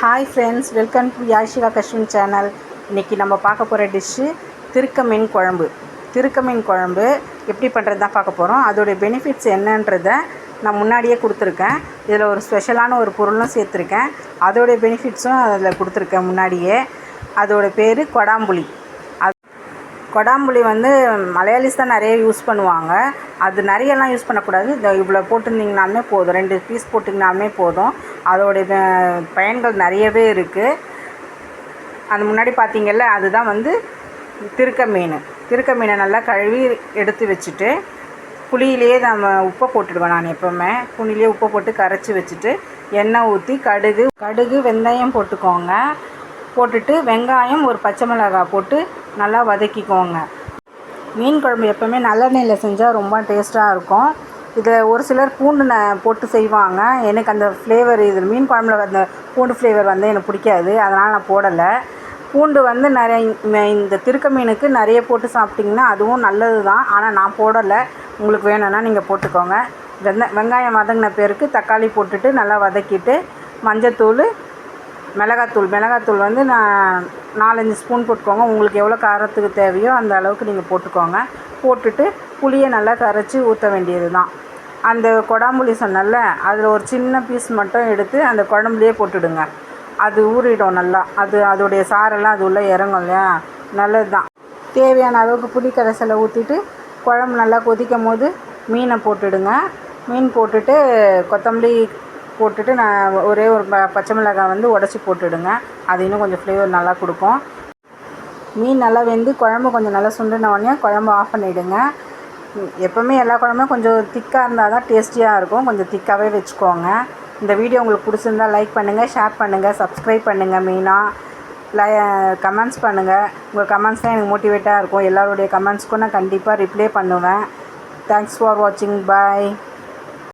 Hi friends, welcome to Yashika Kashmir channel. இன்றைக்கி நம்ம பார்க்க போகிற டிஷ்ஷு திருக்க மீன் குழம்பு. திருக்க மீன் குழம்பு எப்படி பண்ணுறது தான் பார்க்க போகிறோம். அதோடைய பெனிஃபிட்ஸ் என்னன்றதை நான் முன்னாடியே கொடுத்துருக்கேன். இதில் ஒரு ஸ்பெஷலான ஒரு பொருளும் சேர்த்துருக்கேன். அதோடைய பெனிஃபிட்ஸும் அதில் கொடுத்துருக்கேன் முன்னாடியே. அதோடய பேர் கொடாம்புளி. கொடாம்புளி மலையாளிஸ் தான் நிறைய யூஸ் பண்ணுவாங்க. அது நிறையெல்லாம் யூஸ் பண்ணக்கூடாது. இவ்வளோ போட்டிருந்தீங்கனாலுமே போதும், 2 பீஸ் போட்டிங்கனாலுமே போதும். அதோடைய பயன்கள் நிறையவே இருக்குது. அது முன்னாடி பார்த்தீங்கல்ல, அதுதான் திருக்க மீன். திருக்க மீனை நல்லா கழுவி எடுத்து வச்சுட்டு புளியிலேயே நம்ம உப்பை போட்டுடுவேன். நான் எப்போவுமே புளியிலே உப்பை போட்டு கரைச்சி வச்சுட்டு எண்ணெய் ஊற்றி கடுகு வெந்தயம் போட்டுக்கோங்க. போட்டுட்டு வெங்காயம் ஒரு பச்சை மிளகாய் போட்டு நல்லா வதக்கிக்கோங்க. மீன் குழம்பு எப்போவுமே நல்லெண்ணெயில் செஞ்சால் ரொம்ப டேஸ்ட்டாக இருக்கும். இதில் ஒரு சிலர் பூண்டு போட்டு செய்வாங்க. எனக்கு அந்த ஃப்ளேவர், இதில் மீன் குழம்புல அந்த பூண்டு ஃப்ளேவர் எனக்கு பிடிக்காது. அதனால் நான் போடலை. பூண்டு நிறைய இந்த திருக்க மீனுக்கு நிறைய போட்டு சாப்பிட்டிங்கன்னா அதுவும் நல்லது தான். ஆனால் நான் போடலை. உங்களுக்கு வேணும்னா நீங்கள் போட்டுக்கோங்க. வெங்காயம் வதங்கின பேருக்கு தக்காளி போட்டுட்டு நல்லா வதக்கிட்டு மஞ்சத்தூள், மிளகாத்தூள் நான் 4-5 ஸ்பூன் போட்டுக்கோங்க. உங்களுக்கு எவ்வளோ காரத்துக்கு தேவையோ அந்த அளவுக்கு நீங்கள் போட்டுக்கோங்க. போட்டுட்டு புளியை நல்லா கரைச்சி ஊற்ற வேண்டியது தான். அந்த கொடாம்புளி சொன்னல, அதில் ஒரு சின்ன பீஸ் மட்டும் எடுத்து அந்த குழம்புலையே போட்டுடுங்க. அது ஊறிடும் நல்லா. அதோடைய சாரெல்லாம் அது உள்ளே இறங்கும் இல்லையா, நல்லது தான். தேவையான அளவுக்கு புளி கரைசலை ஊற்றிட்டு குழம்பு நல்லா கொதிக்கும் போது மீனை போட்டுடுங்க. மீன் போட்டுட்டு கொத்தமல்லி போட்டுட்டு நான் ஒரே ஒரு பச்சை மிளகாய் உடச்சி போட்டுடுங்க. அது இன்னும் கொஞ்சம் ஃப்ளேவர் நல்லா கொடுக்கும். மீன் நல்லா வெந்து குழம்பு கொஞ்சம் நல்லா சுண்டின உடனே குழம்பு ஆஃப் பண்ணிவிடுங்க. எப்போவுமே எல்லா குழம்புமே கொஞ்சம் திக்காக இருந்தால் தான் டேஸ்டியாக இருக்கும். கொஞ்சம் திக்காகவே வச்சுக்கோங்க. இந்த வீடியோ உங்களுக்கு பிடிச்சிருந்தால் லைக் பண்ணுங்கள், ஷேர் பண்ணுங்கள், சப்ஸ்கிரைப் பண்ணுங்கள். மெயினாக கமெண்ட்ஸ் பண்ணுங்கள். உங்கள் கமெண்ட்ஸ் தான் எனக்கு மோட்டிவேட்டாக இருக்கும். எல்லோருடைய கமெண்ட்ஸ்க்கும் நான் கண்டிப்பாக ரிப்ளை பண்ணுவேன். தேங்க்ஸ் ஃபார் வாட்சிங். பாய்.